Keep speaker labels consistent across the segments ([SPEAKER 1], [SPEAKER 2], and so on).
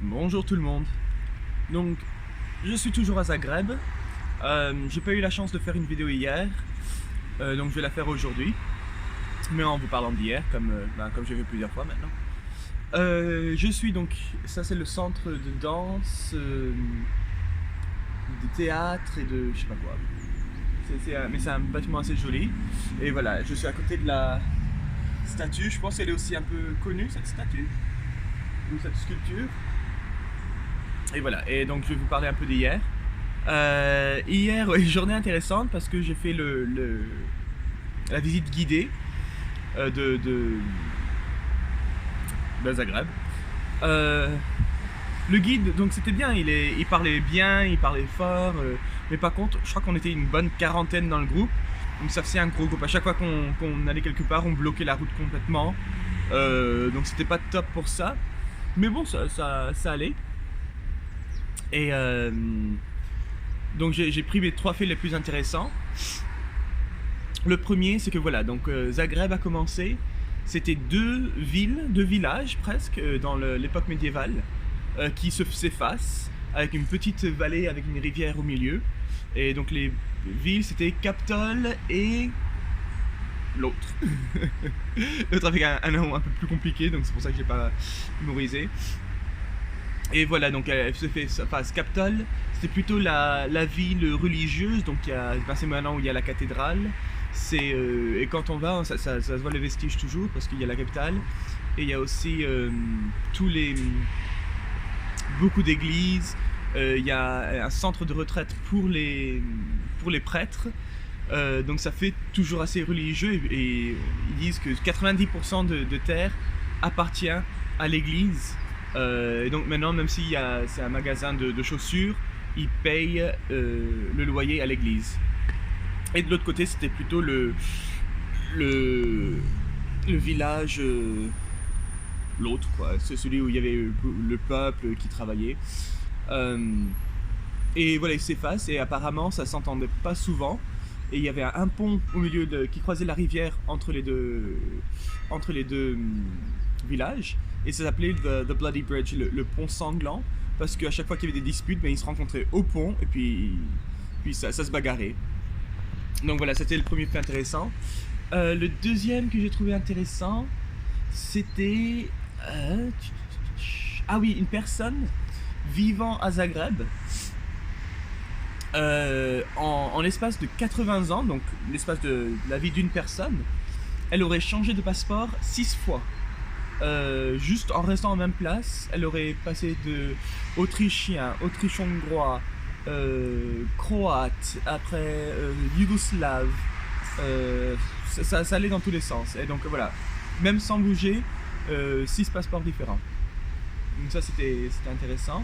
[SPEAKER 1] Bonjour tout le monde. Donc, je suis toujours à Zagreb. J'ai pas eu la chance de faire une vidéo hier, donc je vais la faire aujourd'hui. Mais en vous parlant d'hier, comme j'ai vu plusieurs fois maintenant. Je suis donc, ça c'est le centre de danse, de théâtre et de je sais pas quoi. Mais c'est un bâtiment assez joli. Et voilà, je suis à côté de la statue. Je pense qu'elle est aussi un peu connue cette statue, ou cette sculpture. Et voilà, et donc je vais vous parler un peu d'hier. Hier, ouais, journée intéressante parce que j'ai fait la visite guidée de Zagreb. Le guide, donc c'était bien, il parlait bien, il parlait fort, mais par contre, je crois qu'on était une bonne quarantaine dans le groupe, donc ça faisait un gros groupe. À chaque fois qu'on allait quelque part, on bloquait la route complètement, donc c'était pas top pour ça, mais bon, ça allait. Et donc j'ai pris mes 3 faits les plus intéressants. Le premier, c'est que voilà, donc Zagreb a commencé. C'était 2 villages presque, dans l'époque médiévale, qui se s'effacent, avec une petite vallée avec une rivière au milieu. Et donc les villes, c'était Kaptol et l'autre. L'autre avec un nom un peu plus compliqué, donc c'est pour ça que j'ai pas mémorisé. Et voilà, donc elle se fait Kaptol, c'était plutôt la ville religieuse, donc c'est maintenant où il y a la cathédrale. Et quand on va, ça se voit les vestiges toujours, parce qu'il y a la capitale. Et il y a aussi beaucoup d'églises, il y a un centre de retraite pour les prêtres. Donc ça fait toujours assez religieux, et ils disent que 90% de terre appartient à l'église. Et donc maintenant, même si c'est un magasin de chaussures, ils payent le loyer à l'église. Et de l'autre côté, c'était plutôt le village, l'autre quoi. C'est celui où il y avait le peuple qui travaillait. Et voilà, ils s'effacent, et apparemment ça s'entendait pas souvent. Et il y avait un pont au milieu qui croisait la rivière entre les deux villages. Et ça s'appelait the Bloody Bridge, le pont sanglant, parce qu'à chaque fois qu'il y avait des disputes, ils se rencontraient au pont, et puis ça se bagarrait. Donc voilà, c'était le premier fait intéressant. Le deuxième que j'ai trouvé intéressant, c'était... ah oui, une personne vivant à Zagreb, en l'espace de 80 ans, donc l'espace de la vie d'une personne, elle aurait changé de passeport 6 fois. Juste en restant en même place, elle aurait passé de autrichien, autriche-hongrois, croate, après yougoslave, ça allait dans tous les sens. Et donc voilà, même sans bouger, 6 passeports différents. Donc ça c'était intéressant.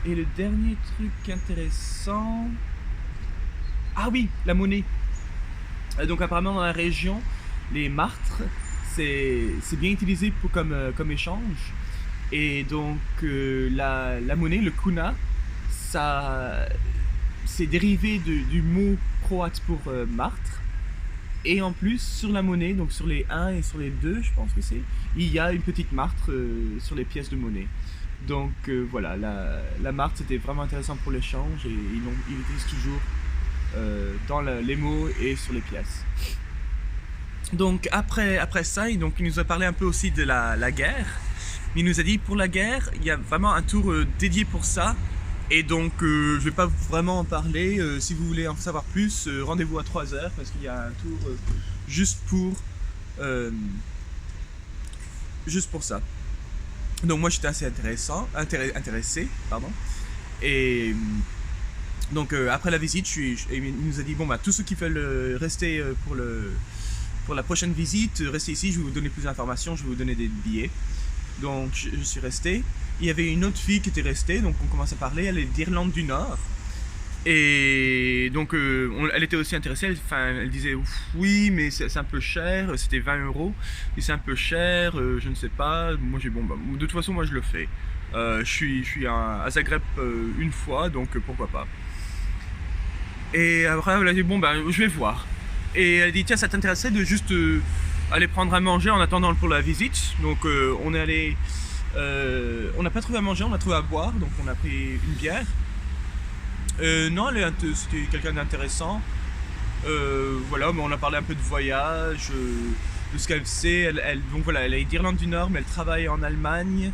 [SPEAKER 1] Et le dernier truc intéressant... Ah oui, la monnaie. Donc apparemment dans la région, les martres, c'est bien utilisé comme échange. Et donc la monnaie, le kuna, c'est dérivé du mot croate pour martre. Et en plus, sur la monnaie, donc sur les 1 et sur les 2, je pense que il y a une petite martre sur les pièces de monnaie. Donc voilà, la martre, c'était vraiment intéressant pour l'échange, et ils l'utilisent toujours dans les mots et sur les pièces. Donc après ça, il nous a parlé un peu aussi de la guerre. Il nous a dit, pour la guerre, il y a vraiment un tour dédié pour ça. Et donc je vais pas vraiment en parler. Si vous voulez en savoir plus, rendez-vous à 3h, parce qu'il y a un tour juste pour ça. Donc moi j'étais assez intéressé. Et donc après la visite, il nous a dit, bon bah tous ceux qui veulent rester pour la prochaine visite, restez ici, je vais vous donner plus d'informations, je vais vous donner des billets. Donc je suis resté. Il y avait une autre fille qui était restée, donc on commence à parler, elle est d'Irlande du Nord. Et donc elle était aussi intéressée, elle disait oui, mais c'est un peu cher, c'était 20 €, et c'est un peu cher, je ne sais pas. Moi j'ai de toute façon moi je le fais. Je suis à Zagreb une fois, donc pourquoi pas. Et après elle a dit je vais voir. Et elle a dit, tiens, ça t'intéressait de juste aller prendre à manger en attendant pour la visite. Donc on est allé On n'a pas trouvé à manger, on a trouvé à boire, donc on a pris une bière. Non, c'était quelqu'un d'intéressant. Voilà, mais on a parlé un peu de voyage, de ce qu'elle sait. Donc voilà, elle est d'Irlande du Nord, mais elle travaille en Allemagne,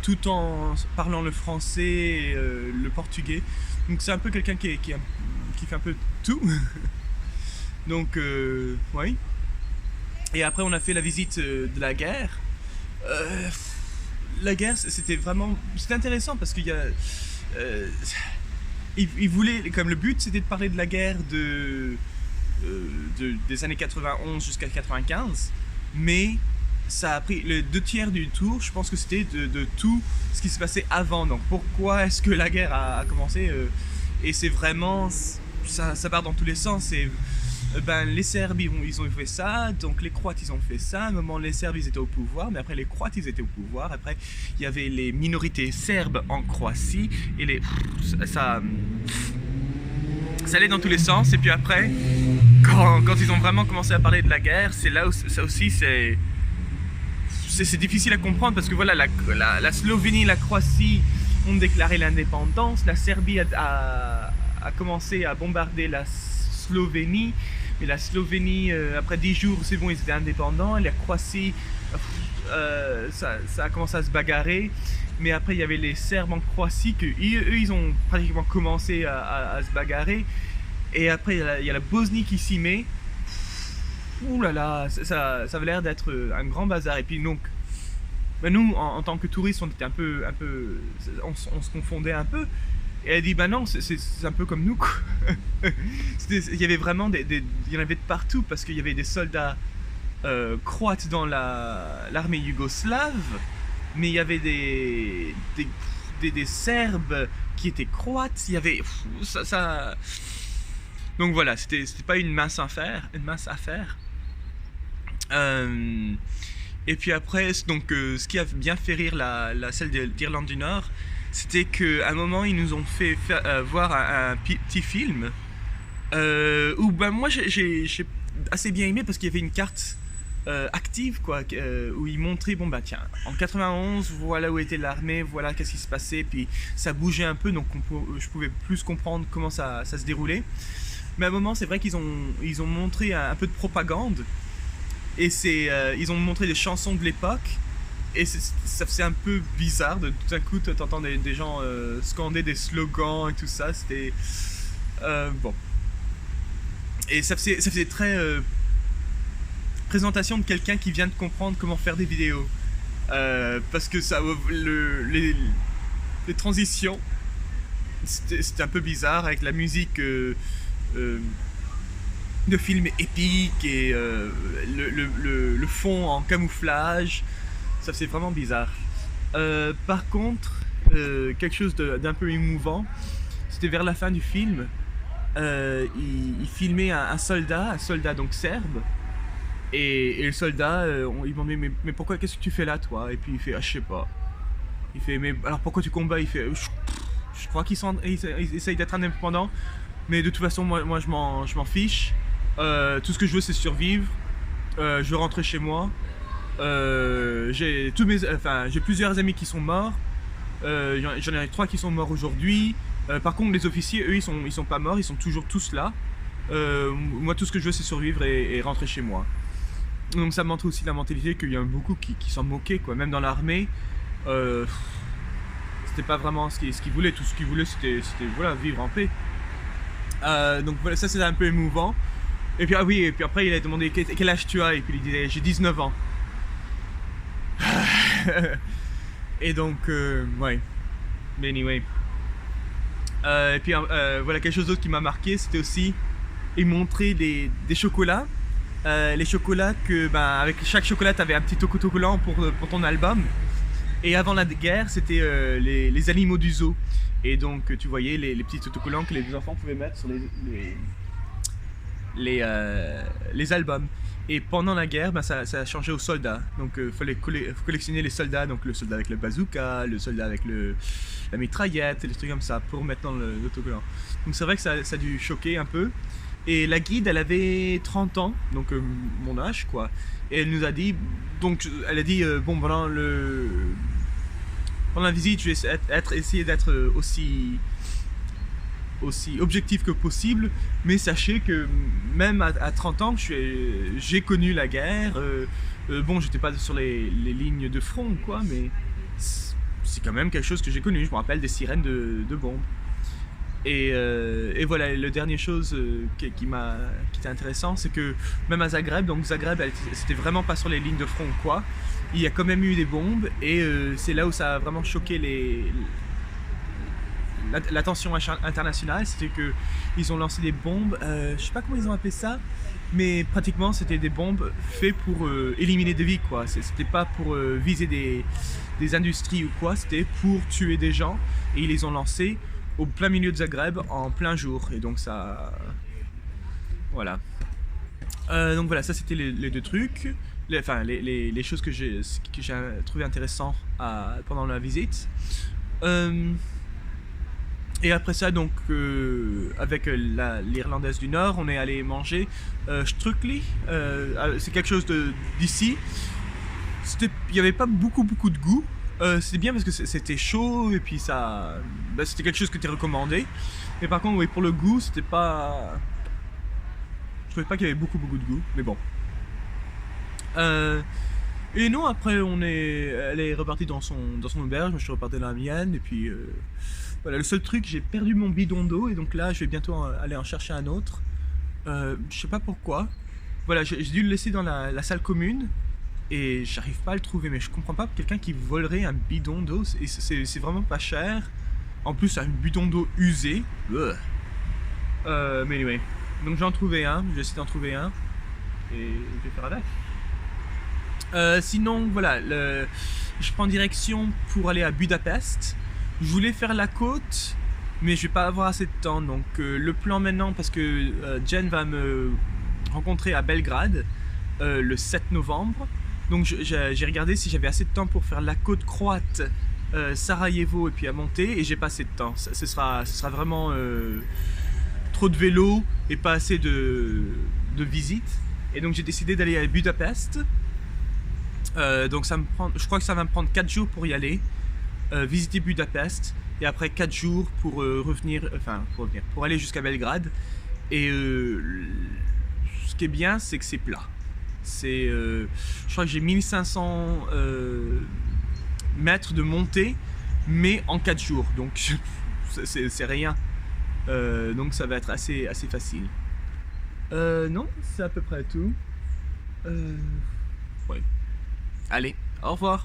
[SPEAKER 1] tout en parlant le français et le portugais. Donc c'est un peu quelqu'un qui fait un peu tout. Donc, oui. Et après, on a fait la visite de la guerre. La guerre, c'était intéressant parce qu'il y a... il voulait, comme le but, c'était de parler de la guerre des années 91 jusqu'à 95, mais ça a pris les 2/3 du tour, je pense que c'était de tout ce qui s'est passé avant. Donc pourquoi est-ce que la guerre a commencé, et c'est vraiment... Ça part dans tous les sens. Les Serbes ils ont fait ça, donc les Croates ils ont fait ça. À un moment les Serbes ils étaient au pouvoir, mais après les Croates ils étaient au pouvoir. Après il y avait les minorités serbes en Croatie et ça allait dans tous les sens. Et puis après quand ils ont vraiment commencé à parler de la guerre, c'est là où ça aussi c'est difficile à comprendre, parce que voilà, la Slovénie, la Croatie ont déclaré l'indépendance, la Serbie a commencé à bombarder la Slovénie, mais la Slovénie, après 10 jours, c'est bon, ils étaient indépendants, et la Croatie, ça a commencé à se bagarrer, mais après il y avait les Serbes en Croatie, eux ils ont pratiquement commencé à se bagarrer, et après il y a la Bosnie qui s'y met. Ouh là là, ça avait l'air d'être un grand bazar. Et puis donc, nous en tant que touristes, on était un peu on se confondait un peu. Et elle dit bah non, c'est un peu comme nous quoi. Il y avait vraiment il y en avait de partout, parce qu'il y avait des soldats croates dans l'armée yougoslave, mais il y avait des Serbes qui étaient croates. Il y avait ça. Donc voilà, c'était pas une mince affaire. Et puis après, donc, ce qui a bien fait rire celle d'Irlande du Nord, c'était qu'à un moment ils nous ont fait voir un petit film où moi j'ai assez bien aimé, parce qu'il y avait une carte active quoi, où ils montraient bon bah tiens, en 91 voilà où était l'armée, voilà qu'est-ce qui se passait, puis ça bougeait un peu, donc je pouvais plus comprendre comment ça se déroulait. Mais à un moment, c'est vrai qu'ils ont montré un peu de propagande, et ils ont montré des chansons de l'époque, et ça faisait un peu bizarre de tout d'un coup t'entends des gens scander des slogans et tout ça. C'était bon, et ça faisait très présentation de quelqu'un qui vient de comprendre comment faire des vidéos, parce que les transitions c'était un peu bizarre avec la musique de films épiques, et le fond en camouflage. Ça c'est vraiment bizarre. Par contre, quelque chose d'un peu émouvant, c'était vers la fin du film. Il filmait un soldat donc serbe, et le soldat, ils m'ont dit mais pourquoi, qu'est-ce que tu fais là toi? Et puis il fait je sais pas. Il fait mais alors pourquoi tu combats? Il fait je crois qu'ils essayent d'être indépendants, mais de toute façon moi je m'en fiche. Tout ce que je veux c'est survivre. Je veux rentrer chez moi. J'ai plusieurs amis qui sont morts. J'en ai 3 qui sont morts aujourd'hui. Par contre les officiers, eux, ils sont pas morts, ils sont toujours tous là. Moi tout ce que je veux c'est survivre et rentrer chez moi. Donc ça montre aussi la mentalité qu'il y a beaucoup qui s'en moquaient quoi. Même dans l'armée, c'était pas vraiment ce qu'ils voulaient. Tout ce qu'ils voulaient c'était voilà, vivre en paix. Donc voilà, ça c'était un peu émouvant. Et puis et puis après il a demandé quel âge tu as, et puis il disait j'ai 19 ans. Et donc ouais. Mais anyway. Et puis voilà, quelque chose d'autre qui m'a marqué, c'était aussi ils montraient des chocolats. Les chocolats que avec chaque chocolat t'avais un petit autocollant pour ton album. Et avant la guerre, c'était les animaux du zoo. Et donc tu voyais les petits autocollants que les enfants pouvaient mettre sur les albums. Et pendant la guerre, ça a changé aux soldats. Donc il fallait collectionner les soldats, donc le soldat avec le bazooka, le soldat avec la mitraillette, et des trucs comme ça, pour mettre dans l'autocollant. Donc c'est vrai que ça a dû choquer un peu. Et la guide, elle avait 30 ans, donc mon âge, quoi. Et elle nous a dit, donc elle a dit, bon, pendant la visite, je vais essayer d'être aussi objectif que possible, mais sachez que même à 30 ans, j'ai connu la guerre. Bon, j'étais pas sur les lignes de front, quoi, mais c'est quand même quelque chose que j'ai connu. Je me rappelle des sirènes de bombes. Et voilà, le dernière chose qui était intéressant, c'est que même à Zagreb, donc Zagreb, c'était vraiment pas sur les lignes de front, quoi. Il y a quand même eu des bombes, et c'est là où ça a vraiment choqué l'attention internationale. C'était que ils ont lancé des bombes, je sais pas comment ils ont appelé ça, mais pratiquement c'était des bombes faites pour éliminer des vies, quoi. C'était pas pour viser des industries ou quoi, c'était pour tuer des gens, et ils les ont lancés au plein milieu de Zagreb en plein jour, et donc ça, voilà. Donc voilà, ça c'était les deux trucs, les choses que j'ai trouvé intéressant pendant la visite. Et après ça, donc, avec l'Irlandaise du Nord, on est allé manger Strukli. C'est quelque chose d'ici. Il n'y avait pas beaucoup de goût. C'était bien parce que c'était chaud, et puis ça, c'était quelque chose qui était recommandé. Mais par contre, oui, pour le goût, c'était pas... Je trouvais pas qu'il y avait beaucoup de goût, mais bon. Et non, après, elle est repartie dans son auberge, moi je suis reparti dans la mienne, et puis... Voilà, le seul truc, j'ai perdu mon bidon d'eau, et donc là, je vais bientôt aller en chercher un autre. Je sais pas pourquoi. Voilà, j'ai dû le laisser dans la salle commune, et j'arrive pas à le trouver, mais je comprends pas quelqu'un qui volerait un bidon d'eau, c'est vraiment pas cher. En plus, un bidon d'eau usé. Mais anyway, donc j'en trouvais un, j'ai essayé d'en trouver un, et je vais faire avec. Sinon, voilà, je prends direction pour aller à Budapest. Je voulais faire la côte, mais je vais pas avoir assez de temps, donc le plan maintenant, parce que Jen va me rencontrer à Belgrade le 7 novembre, donc j'ai regardé si j'avais assez de temps pour faire la côte croate, Sarajevo, et puis à monter, et j'ai pas assez de temps. Ce sera vraiment trop de vélo et pas assez de visites, et donc j'ai décidé d'aller à Budapest. Donc je crois que ça va me prendre 4 jours pour y aller. Visiter Budapest, et après 4 jours pour pour aller jusqu'à Belgrade. Et ce qui est bien, c'est que c'est plat. Je crois que j'ai 1500 mètres de montée, mais en 4 jours, donc c'est rien. Donc ça va être assez facile. Non, c'est à peu près tout. Ouais. Allez, au revoir.